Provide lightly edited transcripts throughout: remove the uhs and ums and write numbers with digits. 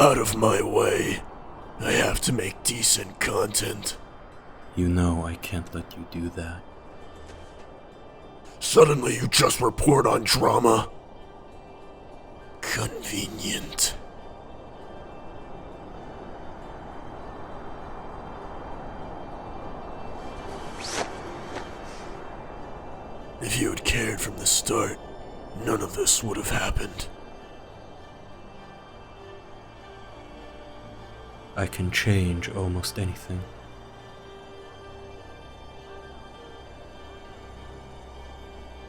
Out of my way. I have to make decent content. You know I can't let you do that. Suddenly you just report on drama? Convenient. If you had cared from the start, none of this would have happened. I can change almost anything.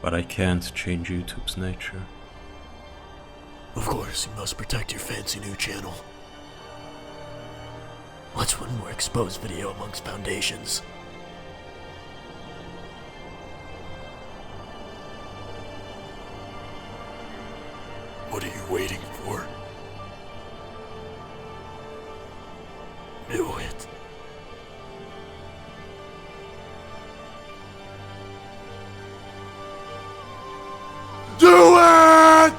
But I can't change YouTube's nature. Of course, you must protect your fancy new channel. What's one more exposed video amongst foundations? What are you waiting for? Do it. Do it!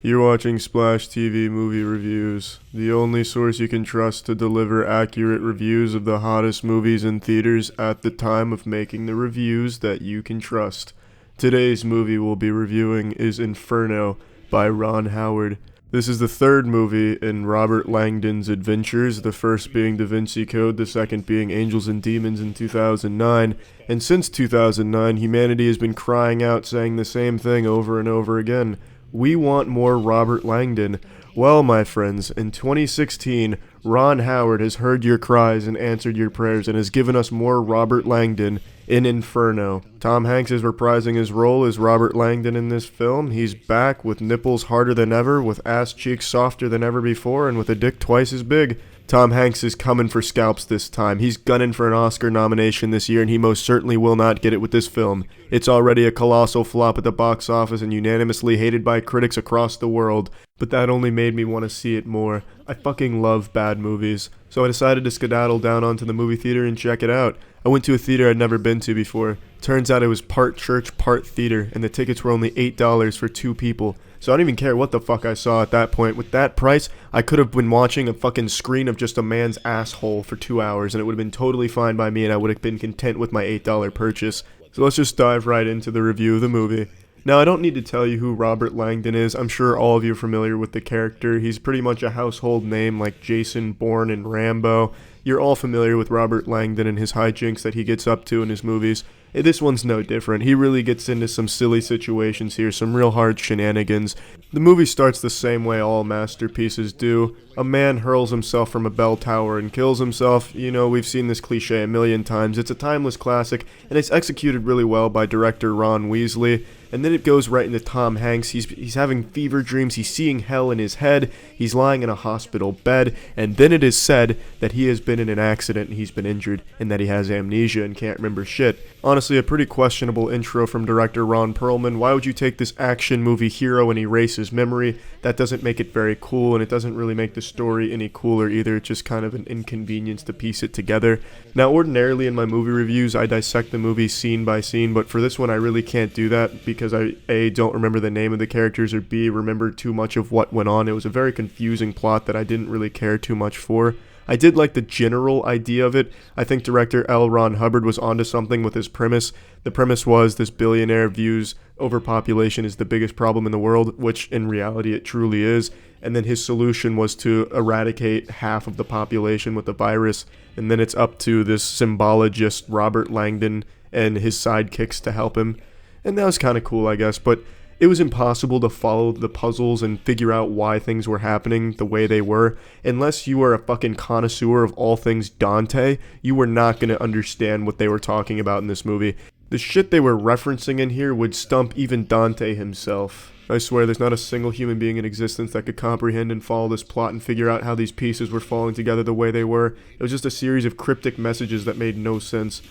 You're watching Splash TV Movie Reviews, the only source you can trust to deliver accurate reviews of the hottest movies in theaters at the time of making the reviews that you can trust. Today's movie we'll be reviewing is Inferno by Ron Howard. This is the third movie in Robert Langdon's adventures, the first being Da Vinci Code, the second being Angels and Demons in 2009, and since 2009 humanity has been crying out saying the same thing over and over again. We want more Robert Langdon. Well, my friends, in 2016, Ron Howard has heard your cries and answered your prayers and has given us more Robert Langdon in Inferno. Tom Hanks is reprising his role as Robert Langdon in this film. He's back with nipples harder than ever, with ass cheeks softer than ever before, and with a dick twice as big. Tom Hanks is coming for scalps this time. He's gunning for an Oscar nomination this year, and he most certainly will not get it with this film. It's already a colossal flop at the box office and unanimously hated by critics across the world, but that only made me want to see it more. I fucking love bad movies, so I decided to skedaddle down onto the movie theater and check it out. I went to a theater I'd never been to before. Turns out it was part church, part theater, and the tickets were only $8 for 2 people. So I don't even care what the fuck I saw at that point. With that price, I could have been watching a fucking screen of just a man's asshole for 2 hours, and it would have been totally fine by me, and I would have been content with my $8 purchase. So let's just dive right into the review of the movie. Now, I don't need to tell you who Robert Langdon is. I'm sure all of you are familiar with the character. He's pretty much a household name like Jason Bourne and Rambo. You're all familiar with Robert Langdon and his hijinks that he gets up to in his movies. This one's no different. He really gets into some silly situations here, some real hard shenanigans. The movie starts the same way all masterpieces do. A man hurls himself from a bell tower and kills himself. You know, we've seen this cliche a million times. It's a timeless classic, and it's executed really well by director Ron Weasley. And then it goes right into Tom Hanks. He's having fever dreams. He's seeing hell in his head. He's lying in a hospital bed. And then it is said that he has been in an accident and he's been injured and that he has amnesia and can't remember shit. Honestly, a pretty questionable intro from director Ron Perlman. Why would you take this action movie hero and erase his memory? That doesn't make it very cool, and it doesn't really make the story any cooler either. It's just kind of an inconvenience to piece it together. Now, ordinarily in my movie reviews, I dissect the movie scene by scene, but for this one, I really can't do that because I, A, don't remember the name of the characters, or B, remember too much of what went on. It was a very confusing plot that I didn't really care too much for. I did like the general idea of it. I think director L. Ron Hubbard was onto something with his premise. The premise was this billionaire views overpopulation is the biggest problem in the world, which in reality it truly is. And then his solution was to eradicate half of the population with the virus. And then it's up to this symbologist, Robert Langdon, and his sidekicks to help him. And that was kind of cool, I guess, but it was impossible to follow the puzzles and figure out why things were happening the way they were. Unless you were a fucking connoisseur of all things Dante, you were not going to understand what they were talking about in this movie. The shit they were referencing in here would stump even Dante himself. I swear there's not a single human being in existence that could comprehend and follow this plot and figure out how these pieces were falling together the way they were. It was just a series of cryptic messages that made no sense.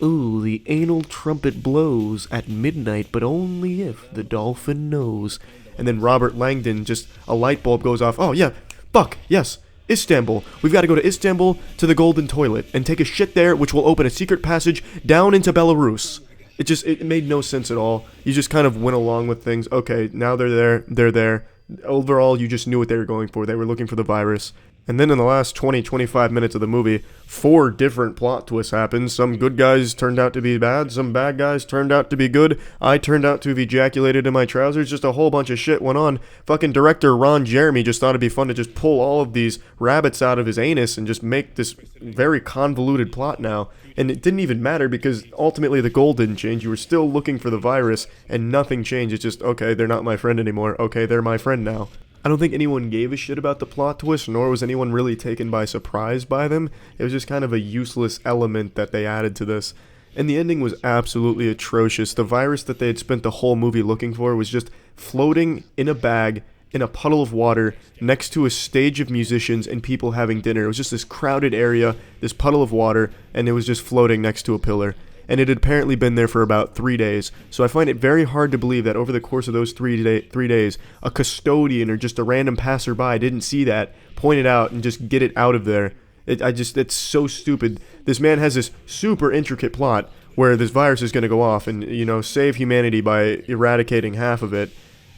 Ooh, the anal trumpet blows at midnight, but only if the dolphin knows. And then Robert Langdon, just a light bulb goes off. Oh yeah, fuck, yes, Istanbul. We've got to go to Istanbul to the Golden Toilet and take a shit there, which will open a secret passage down into Belarus. It made no sense at all. You just kind of went along with things. Okay, now they're there. Overall, you just knew what they were going for. They were looking for the virus. And then in the last 20-25 minutes of the movie, 4 different plot twists happened. Some good guys turned out to be bad. Some bad guys turned out to be good. I turned out to have ejaculated in my trousers. Just a whole bunch of shit went on. Fucking director Ron Jeremy just thought it'd be fun to just pull all of these rabbits out of his anus and just make this very convoluted plot now. And it didn't even matter because ultimately the goal didn't change. You were still looking for the virus and nothing changed. It's just, okay, they're not my friend anymore. Okay, they're my friend now. I don't think anyone gave a shit about the plot twist, nor was anyone really taken by surprise by them. It was just kind of a useless element that they added to this. And the ending was absolutely atrocious. The virus that they had spent the whole movie looking for was just floating in a bag in a puddle of water next to a stage of musicians and people having dinner. It was just this crowded area, this puddle of water, and it was just floating next to a pillar. And it had apparently been there for about 3 days. So I find it very hard to believe that over the course of those 3 days, a custodian or just a random passerby didn't see that, point it out, and just get it out of there. It's so stupid. This man has this super intricate plot where this virus is going to go off and, save humanity by eradicating half of it.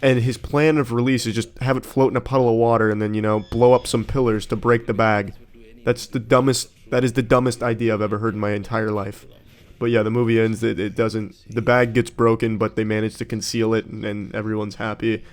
And his plan of release is just have it float in a puddle of water and then, blow up some pillars to break the bag. That is the dumbest idea I've ever heard in my entire life. But yeah, the movie ends, it doesn't, the bag gets broken, but they manage to conceal it, and everyone's happy.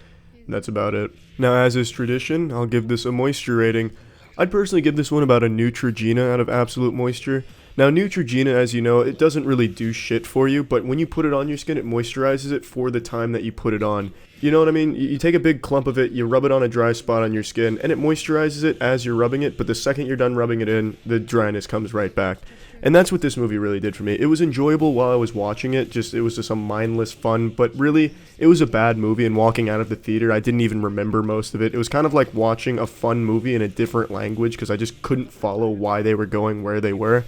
And that's about it. Now, as is tradition, I'll give this a moisture rating. I'd personally give this one about a Neutrogena out of absolute moisture. Now, Neutrogena, as you know, it doesn't really do shit for you, but when you put it on your skin, it moisturizes it for the time that you put it on. You know what I mean? You take a big clump of it, you rub it on a dry spot on your skin, and it moisturizes it as you're rubbing it, but the second you're done rubbing it in, the dryness comes right back. And that's what this movie really did for me. It was enjoyable while I was watching it, it was just some mindless fun, but really, it was a bad movie, and walking out of the theater, I didn't even remember most of it. It was kind of like watching a fun movie in a different language, because I just couldn't follow why they were going where they were.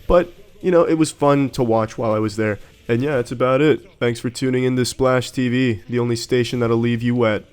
But, it was fun to watch while I was there. And yeah, that's about it. Thanks for tuning in to Splash TV, the only station that'll leave you wet.